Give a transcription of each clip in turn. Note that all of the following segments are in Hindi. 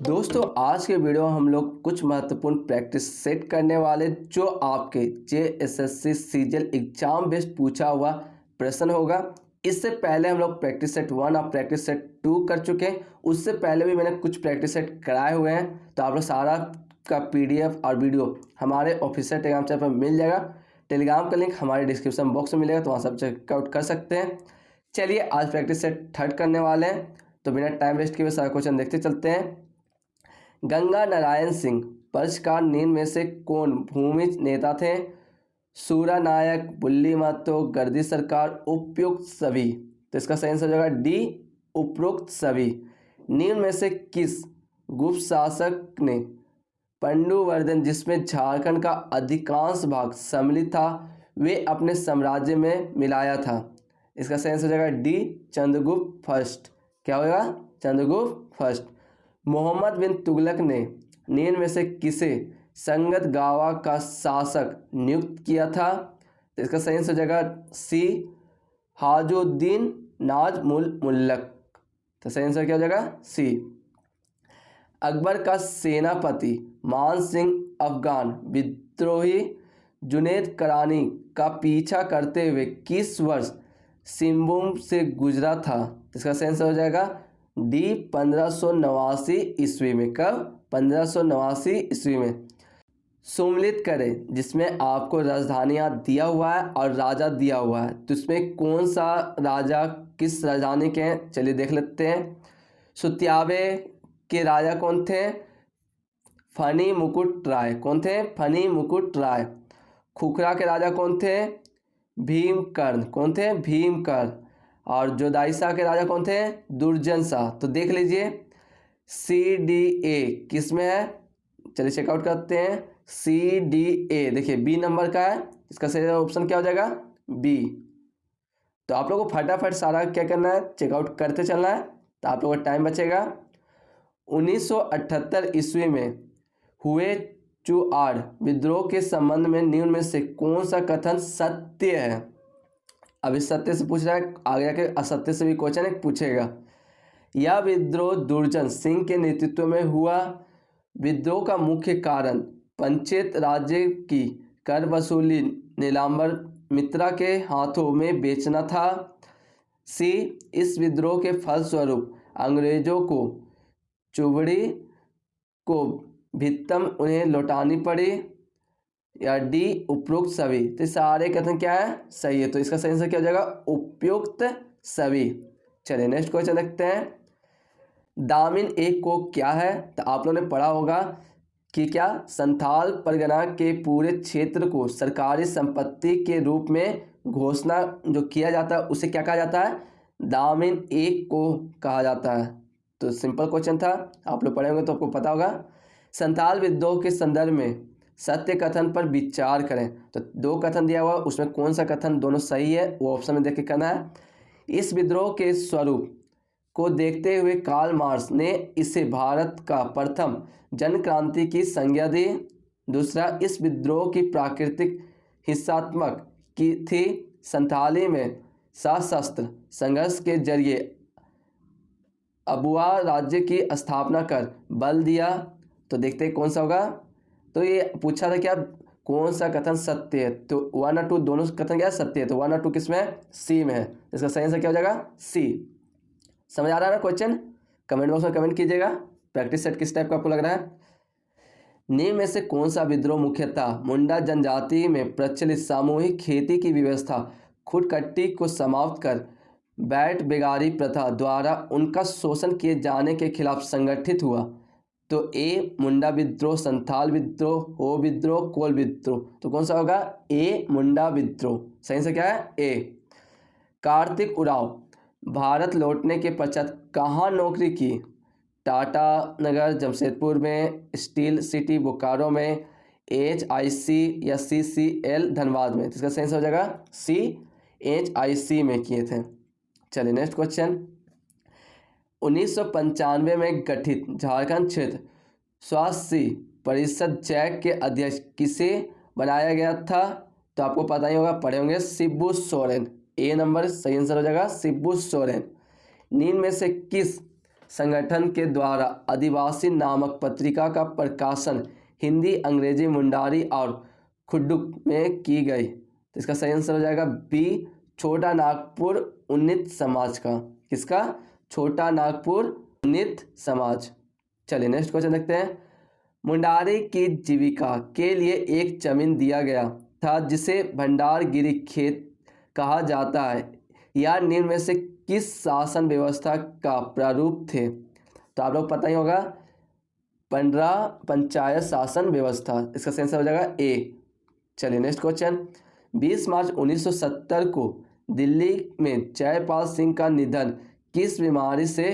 दोस्तों आज के वीडियो में हम लोग कुछ महत्वपूर्ण प्रैक्टिस सेट करने वाले जो आपके जेएसएससी सीजीएल एग्जाम बेस्ड पूछा हुआ प्रश्न होगा। इससे पहले हम लोग प्रैक्टिस सेट 1 और प्रैक्टिस सेट 2 कर चुके हैं। उससे पहले भी मैंने कुछ प्रैक्टिस सेट कराए हुए हैं, तो आप लोग सारा का पीडीएफ और वीडियो हमारे ऑफिशियल टेलीग्राम चैनल पर मिल जाएगा। टेलीग्राम का लिंक हमारे डिस्क्रिप्शन बॉक्स में मिलेगा, तो वहाँ सब चेकआउट कर सकते हैं। चलिए आज प्रैक्टिस सेट 3 करने वाले हैं, तो बिना टाइम वेस्ट किए सारा क्वेश्चन देखते चलते हैं। गंगा नारायण सिंह पक्षकार निम्न में से कौन भूमिज नेता थे? सूरा नायक, बुल्ली महतो, गर्दी सरकार, उपयुक्त सभी। तो इसका सही आंसर हो जाएगा डी, उपयुक्त सभी। निम्न में से किस गुप्त शासक ने पांडुवर्धन, जिसमें झारखंड का अधिकांश भाग सम्मिलित था, वे अपने साम्राज्य में मिलाया था? इसका सही आंसर हो जाएगा डी, चंद्रगुप्त फर्स्ट। क्या होगा? चंद्रगुप्त फर्स्ट। मोहम्मद बिन तुगलक ने निम्न में से किसे संगत गावा का शासक नियुक्त किया था? तो इसका सही आंसर हो जाएगा सी, हाजुद्दीन नाजमुल मुल्लक। तो सही आंसर क्या हो जाएगा? सी। अकबर का सेनापति मान सिंह अफगान विद्रोही जुनैद करानी का पीछा करते हुए किस वर्ष सिंहभूम से गुजरा था? इसका सही आंसर हो जाएगा डी, 1589 ईस्वी में। कब? 1589 ईस्वी में। सम्मिलित करें, जिसमें आपको राजधानियाँ दिया हुआ है और राजा दिया हुआ है, तो इसमें कौन सा राजा किस राजधानी के हैं? चलिए देख लेते हैं। सुत्यावे के राजा कौन थे? फनी मुकुट राय। कौन थे? फनी मुकुट राय। खुखरा के राजा कौन थे? भीमकर्ण। कौन थे? भीमकर्ण। और जोदाइसा के राजा कौन थे? दुर्जन शाह। तो देख लीजिए सी डी ए किस में है, चलिए चेकआउट करते हैं। सी डी ए देखिए बी नंबर का है, इसका सही ऑप्शन क्या हो जाएगा? बी। तो आप लोगों को फटाफट सारा क्या करना है, चेकआउट करते चलना है, तो आप लोगों का टाइम बचेगा। 1978 ईस्वी में हुए चुआड़ विद्रोह के संबंध में निम्न में से कौन सा कथन सत्य है? अभी सत्य से पूछ रहा है, आगे जाके असत्य से भी क्वेश्चन एक पूछेगा। यह विद्रोह दुर्जन सिंह के नेतृत्व में हुआ। विद्रोह का मुख्य कारण पंचायत राज्य की कर वसूली नीलांबर मित्रा के हाथों में बेचना था। सी, इस विद्रोह के फलस्वरूप अंग्रेजों को चुबड़ी को भित्तम उन्हें लौटानी पड़ी। या डी, उपयुक्त सभी। तो सारे कथन क्या है? सही है। तो इसका सही आंसर क्या हो जाएगा? उपयुक्त सभी। चलिए नेक्स्ट क्वेश्चन देखते हैं। दामिन एक को क्या है? तो आप लोगों ने पढ़ा होगा कि क्या संथाल परगना के पूरे क्षेत्र को सरकारी संपत्ति के रूप में घोषणा जो किया जाता है उसे क्या कहा जाता है? दामिन एक को कहा जाता है। तो सिंपल क्वेश्चन था, आप लोग पढ़े होंगे तो आपको पता होगा। संथाल विद्रोह के संदर्भ में सत्य कथन पर विचार करें। तो 2 कथन दिया हुआ, उसमें कौन सा कथन दोनों सही है वो ऑप्शन में देख के करना है। इस विद्रोह के स्वरूप को देखते हुए कार्ल मार्क्स ने इसे भारत का प्रथम जन क्रांति की संज्ञा दी। दूसरा, इस विद्रोह की प्राकृतिक हिंसात्मक की थी। संथाली में सशस्त्र संघर्ष के जरिए अबुआ राज्य की स्थापना कर बल दिया। तो देखते हैं कौन सा होगा। तो ये पूछा था क्या कौन सा कथन सत्य है, तो 1 और 2 दोनों कथन क्या सत्य है, तो 1 और 2 किस में है? सी में है। इसका सही आंसर क्या हो जाएगा? सी। समझ आ रहा है ना क्वेश्चन? कमेंट बॉक्स में कमेंट कीजिएगा प्रैक्टिस सेट किस टाइप का आपको लग रहा है। निम्न में से कौन सा विद्रोह मुख्यतः मुंडा जनजाति में प्रचलित सामूहिक खेती की व्यवस्था खुदकट्टी को समाप्त कर बैठ बेगारी प्रथा द्वारा उनका शोषण किए जाने के खिलाफ संगठित हुआ? तो ए, मुंडा विद्रोह, संथाल विद्रोह, हो विद्रोह, कोल विद्रोह। तो कौन सा होगा? ए, मुंडा विद्रोह। सही से क्या है? ए। कार्तिक उरांव भारत लौटने के पश्चात कहाँ नौकरी की? टाटा नगर जमशेदपुर में, स्टील सिटी बोकारो में, HIC या CCL धनबाद में। तो इसका सही हो जाएगा सी, HIC में किए थे। चलिए नेक्स्ट क्वेश्चन। 1995 में गठित झारखंड क्षेत्र स्वास्थ्य परिषद जैक के अध्यक्ष किसे बनाया गया था? तो आपको पता ही होगा, पढ़े होंगे, शिबू सोरेन। ए नंबर सही आंसर हो जाएगा शिबू सोरेन। निम्न में से किस संगठन के द्वारा आदिवासी नामक पत्रिका का प्रकाशन हिंदी, अंग्रेजी, मुंडारी और खुड्डुक में की गई? तो इसका सही आंसर हो जाएगा बी, छोटा नागपुर उन्नीत समाज का। किसका? छोटा नागपुर उन्नीत समाज। चलिए नेक्स्ट क्वेश्चन देखते हैं। मुंडारी की जीविका के लिए एक जमीन दिया गया था जिसे भंडारगिरी खेत कहा जाता है, या निम्न में से किस शासन व्यवस्था का प्रारूप थे? तो आप लोग पता ही होगा, 15 पंचायत शासन व्यवस्था। इसका सही आंसर हो जाएगा ए। चलिए नेक्स्ट क्वेश्चन। 20 मार्च 1970 को दिल्ली में जयपाल सिंह का निधन किस बीमारी से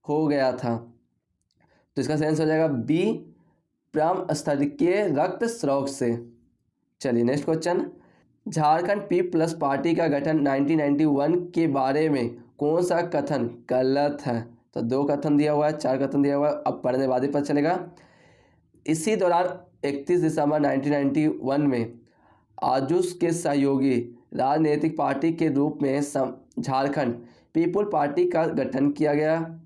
हो गया था? तो इसका सही आंसर हो जाएगा बी, प्रमस्थलीय रक्त स्राव से। चलिए next question. Jharkhand people's party का गठन 1991 के बारे में कौन सा कथन गलत है? तो 2 कथन दिया हुआ है, 4 कथन दिया हुआ है, अब पढ़ने बाद ही पता चलेगा। इसी दौरान 31 दिसंबर 1991 में आजूस के सहयोगी राजनीतिक पार्टी के रूप में झारखंड पीपल पार्टी का गठन किया गया।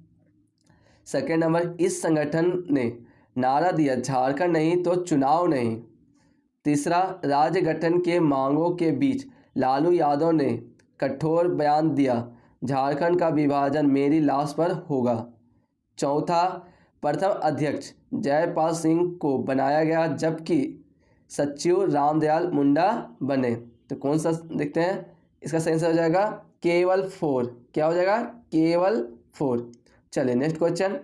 सेकेंड नंबर, इस संगठन ने नारा दिया झारखंड नहीं तो चुनाव नहीं। तीसरा, राज्य गठन के मांगों के बीच लालू यादव ने कठोर बयान दिया झारखंड का विभाजन मेरी लाश पर होगा। चौथा, प्रथम अध्यक्ष जयपाल सिंह को बनाया गया जबकि सचिव रामदयाल मुंडा बने। तो कौन सा देखते हैं? इसका सही आंसर हो जाएगा केवल 4। क्या हो जाएगा? केवल 4। चलिए नेक्स्ट क्वेश्चन।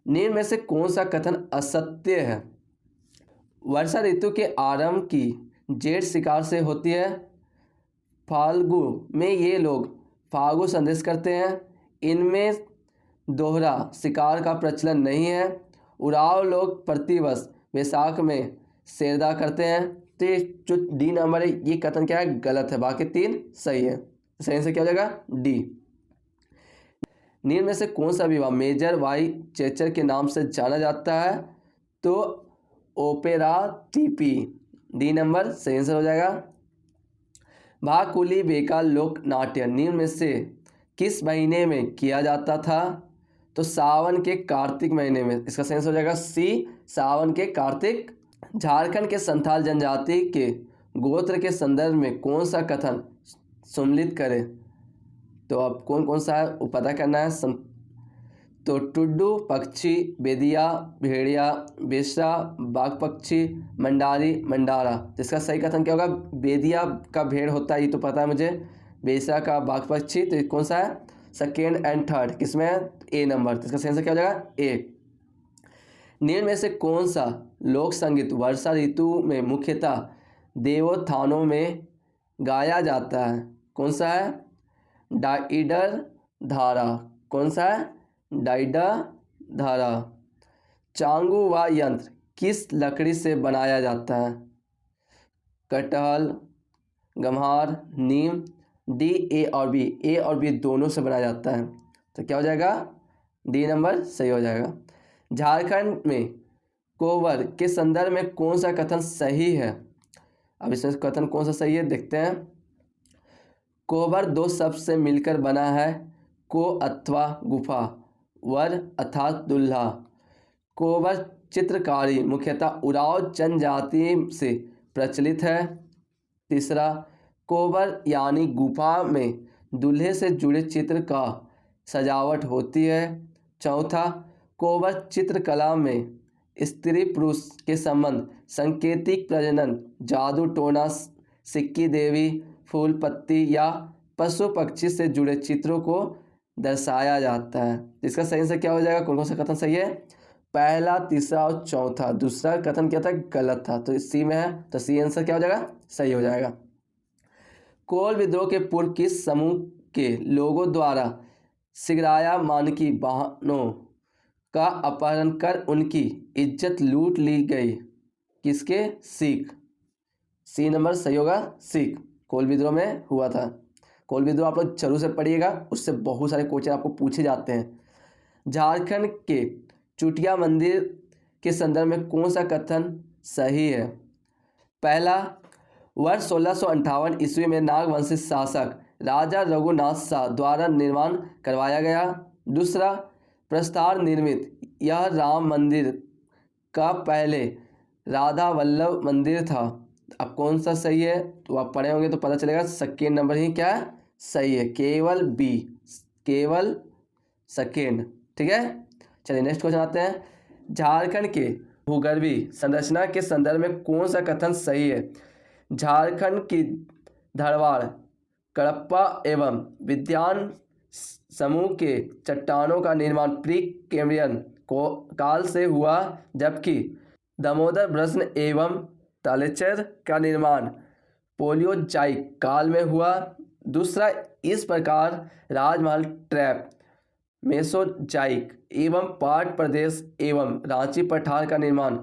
निम्न में से कौन सा कथन असत्य है? वर्षा ऋतु के आरंभ की जेठ शिकार से होती है। फाल्गु में ये लोग फागु संदेश करते हैं। इनमें दोहरा शिकार का प्रचलन नहीं है। उराव लोग प्रतिवर्ष वैशाख में सेरदा करते हैं। तो ये जो डी नंबर है ये कथन क्या है? गलत है, बाकी 3 सही है। सही आंसर क्या हो जाएगा? डी। निम्न में से कौन सा विवाह मेजर वाई चेचर के नाम से जाना जाता है? तो ओपेरा टीपी, डी नंबर सही आंसर हो जाएगा। भाकुली बेका लोक नाट्य निम्न में से किस महीने में किया जाता था? तो सावन के कार्तिक महीने में। इसका सही आंसर हो जाएगा सी, सावन के कार्तिक। झारखंड के संथाल जनजाति के गोत्र के संदर्भ में कौन सा कथन सम्मिलित करे? तो अब कौन कौन सा है वो पता करना है। तो टुड्डू पक्षी, बेदिया, भेड़िया, बेसरा, बाघ पक्षी, मंडारी, मंडारा। तो इसका सही कथन क्या होगा? बेदिया का भेड़ होता है, ये तो पता है मुझे। बेसरा का बाघ पक्षी। तो कौन सा है? सेकेंड एंड थर्ड किसमें है? ए नंबर। तो इसका सही आंसर क्या हो जाएगा? ए। निम्न में से कौन सा लोक संगीत वर्षा ऋतु में मुख्यतः देवोत्थानों में गाया जाता है? कौन सा है? डाइडर धारा। कौन सा है? डाइडर धारा। चांगू व यंत्र किस लकड़ी से बनाया जाता है? कटहल, गम्हार, नीम। डी, ए और बी। ए और बी दोनों से बनाया जाता है। तो क्या हो जाएगा? डी नंबर सही हो जाएगा। झारखंड में कोवर के संदर्भ में कौन सा कथन सही है? अब इसमें कथन कौन सा सही है देखते हैं। कोवर 2 शब्द से मिलकर बना है। को अथवा गुफा, वर अर्थात दुल्हा। कोवर चित्रकारी मुख्यतः उराव जनजाति से प्रचलित है। तीसरा, कोवर यानी गुफा में दूल्हे से जुड़े चित्र का सजावट होती है। चौथा, कोवर चित्रकला में स्त्री पुरुष के संबंध, सांकेतिक प्रजनन, जादू टोना, सिक्की देवी, फूल पत्ती या पशु पक्षी से जुड़े चित्रों को दर्शाया जाता है। इसका सही आंसर क्या हो जाएगा? कौन कौन सा कथन सही है? पहला, तीसरा और चौथा। दूसरा कथन क्या था? गलत था। तो सी में है, तो सी आंसर क्या हो जाएगा? सही हो जाएगा। कोल विद्रोह के पूर्व किस समूह के लोगों द्वारा सिगराया मानकी बहनों का अपहरण कर उनकी इज्जत लूट ली गई? किसके? सिख। सी नंबर सही होगा, सिख। कोल विद्रोह में हुआ था। कोल विद्रोह आप लोग जरूर से पढ़िएगा, उससे बहुत सारे क्वेश्चन आपको पूछे जाते हैं। झारखंड के चुटिया मंदिर के संदर्भ में कौन सा कथन सही है? पहला, वर्ष 1658 ईस्वी में नागवंशी शासक राजा रघुनाथ शाह द्वारा निर्माण करवाया गया। दूसरा, प्रस्तार निर्मित यह राम मंदिर का पहले राधा वल्लभ मंदिर था। अब कौन सा सही है तो आप पढ़े होंगे तो पता चलेगा। सेकेंड नंबर ही क्या सही है, केवल बी, केवल सेकेंड। ठीक है, चलिए नेक्स्ट क्वेश्चन आते हैं। झारखंड के भूगर्भीय संरचना के संदर्भ में कौन सा कथन सही है? झारखंड की धरवाड़, कडप्पा एवं विद्यान समूह के चट्टानों का निर्माण प्री कैम्ब्रियन काल से हुआ, जबकि दामोदर ब्रश्न एवं तालचेर का निर्माण पोलियोजाइक काल में हुआ। दूसरा, इस प्रकार राजमहल ट्रैप मेसोजाइक एवं पाट प्रदेश एवं रांची पठार का निर्माण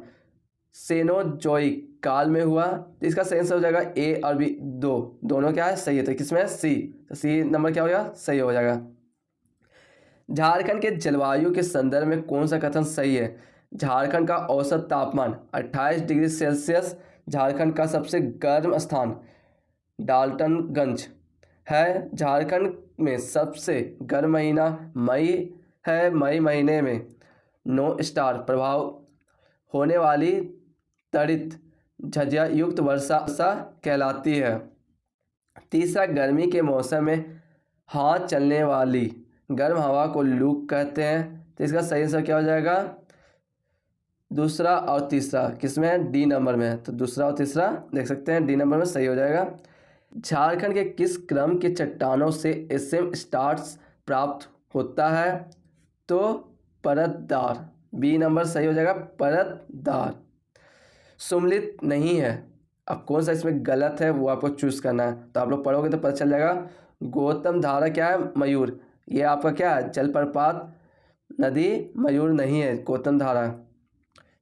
सेनोजोइक काल में हुआ। तो इसका सही आंसर हो जाएगा ए और बी, दोनों क्या है सही है। तो किसमें सी, तो सी नंबर क्या हो जाएगा सही हो जाएगा। झारखंड के जलवायु के संदर्भ में कौन सा कथन सही है? झारखंड का औसत तापमान 28 डिग्री सेल्सियस। झारखंड का सबसे गर्म स्थान डाल्टनगंज है। झारखंड में सबसे गर्म महीना मई है। मई महीने में 9 स्टार प्रभाव होने वाली तड़ित झज्झा युक्त वर्षा कहलाती है। तीसरा, गर्मी के मौसम में हाथ चलने वाली गर्म हवा को लू कहते हैं। तो इसका सही आंसर क्या हो जाएगा? दूसरा और तीसरा किसमें? डी नंबर में। तो दूसरा और तीसरा देख सकते हैं डी नंबर में सही हो जाएगा। झारखंड के किस क्रम के चट्टानों से एसएम स्टार्स प्राप्त होता है? तो परतदार, बी नंबर सही हो जाएगा, परतदार। सुमलित नहीं है, अब कौन सा इसमें गलत है वो आपको चूज करना है। तो आप लोग पढ़ोगे तो पता चल जाएगा। गौतम धारा क्या है? मयूर। ये आपका क्या है? जलप्रपात नदी मयूर नहीं है, गौतम धारा।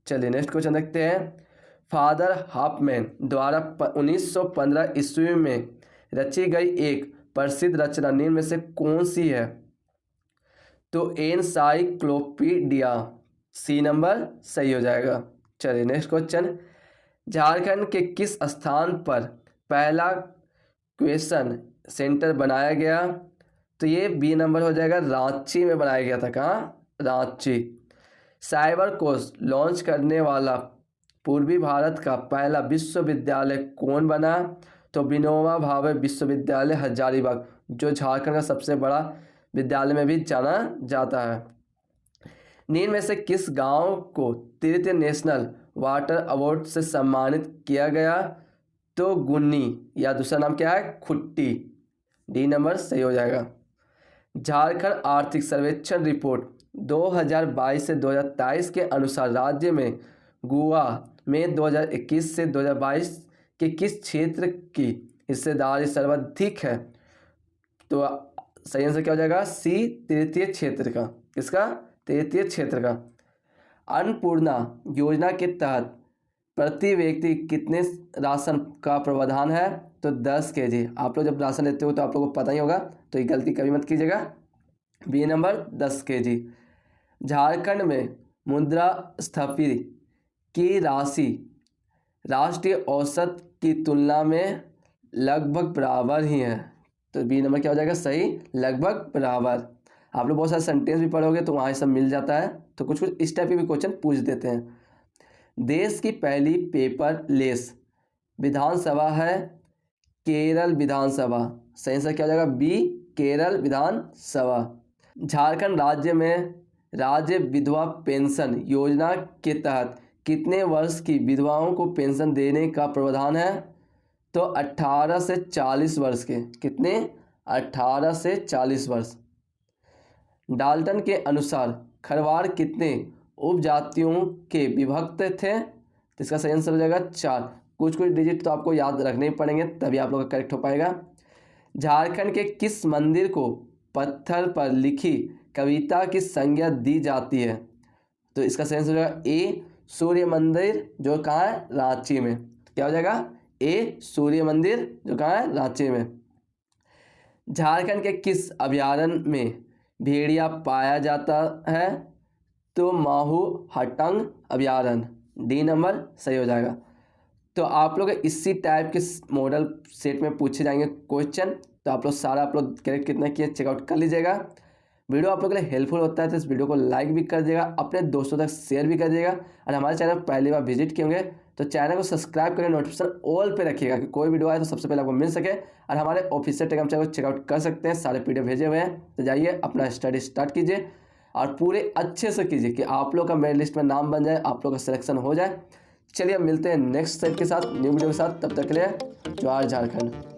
चलिए नेक्स्ट क्वेश्चन देखते हैं। फादर हाफमैन द्वारा 1915 ईस्वी में रची गई एक प्रसिद्ध रचना निम्न में से कौन सी है? तो एनसाइक्लोपीडिया, सी नंबर सही हो जाएगा। चलिए नेक्स्ट क्वेश्चन। झारखंड के किस स्थान पर पहला क्वेश्चन सेंटर बनाया गया? तो ये बी नंबर हो जाएगा, रांची में बनाया गया था। कहाँ? रांची। साइबर कोर्स लॉन्च करने वाला पूर्वी भारत का पहला विश्वविद्यालय कौन बना? तो विनोबा भावे विश्वविद्यालय हजारीबाग, जो झारखंड का सबसे बड़ा विद्यालय में भी जाना जाता है। निम्न में से किस गांव को तृतीय नेशनल वाटर अवार्ड से सम्मानित किया गया? तो गुन्नी, या दूसरा नाम क्या है? खुट्टी, डी नंबर सही हो जाएगा। झारखंड आर्थिक सर्वेक्षण रिपोर्ट 2022 से 2023 के अनुसार राज्य में गोवा में 2021 से 2022 के किस क्षेत्र की हिस्सेदारी सर्वाधिक है? तो सही आंसर क्या हो जाएगा? सी, तृतीय क्षेत्र का। किसका? तृतीय क्षेत्र का। अन्नपूर्णा योजना के तहत प्रति व्यक्ति कितने राशन का प्रावधान है? तो 10 kg। आप लोग जब राशन लेते हो तो आप लोगों को पता ही होगा, तो ये गलती कभी मत कीजिएगा। B number 10 kg। झारखंड में मुद्रास्फीति की राशि राष्ट्रीय औसत की तुलना में लगभग बराबर ही है। तो बी नंबर क्या हो जाएगा? सही, लगभग बराबर। आप लोग बहुत सारे सेंटेंस भी पढ़ोगे तो वहाँ सब मिल जाता है। तो कुछ कुछ इस टाइप के भी क्वेश्चन पूछ देते हैं। देश की पहली पेपरलेस विधानसभा है केरल विधानसभा। सही आंसर क्या हो जाएगा? बी, केरल विधानसभा। झारखंड राज्य में राज्य विधवा पेंशन योजना के तहत कितने वर्ष की विधवाओं को पेंशन देने का प्रावधान है? तो 18 से 40 वर्ष के। कितने? 18 से 40 वर्ष। डाल्टन के अनुसार खरवार कितने उपजातियों के विभक्त थे? तो इसका सही आंसर हो जाएगा 4। कुछ कुछ डिजिट तो आपको याद रखने ही पड़ेंगे, तभी आप लोग का करेक्ट हो पाएगा। झारखंड के किस मंदिर को पत्थर पर लिखी कविता की संज्ञा दी जाती है? तो इसका सही आंसर हो जाएगा ए, सूर्य मंदिर, जो कहाँ है? रांची में। क्या हो जाएगा? ए, सूर्य मंदिर, जो कहाँ है? रांची में। झारखंड के किस अभयारण्य में भेड़िया पाया जाता है? तो माहू हटंग अभयारण्य, डी नंबर सही हो जाएगा। तो आप लोग इसी टाइप के मॉडल सेट में पूछे जाएंगे क्वेश्चन, तो आप लोग सारा आप लोग करेक्ट कितना किए चेकआउट कर लीजिएगा। वीडियो आप लोगों के लिए हेल्पफुल होता है तो इस वीडियो को लाइक भी कर दिएगा, अपने दोस्तों तक शेयर भी कर दिएगा। और हमारे चैनल पहली बार विजिट किए होंगे तो चैनल को सब्सक्राइब करके नोटिफिकेशन ऑल पे रखिएगा कि कोई वीडियो आए तो सबसे पहले आपको मिल सके। और हमारे ऑफिशियल टेलीग्राम चैनल को चेकआउट कर सकते हैं, सारे पीडीएफ भेजे हुए हैं। तो जाइए अपना स्टडी स्टार्ट कीजिए और पूरे अच्छे से कीजिए कि आप लोग का मेरिट लिस्ट में नाम बन जाए, आप लोग का सिलेक्शन हो जाए। चलिए अब मिलते हैं नेक्स्ट सेट के साथ, न्यू वीडियो के साथ। तब तक के लिए जय झारखंड।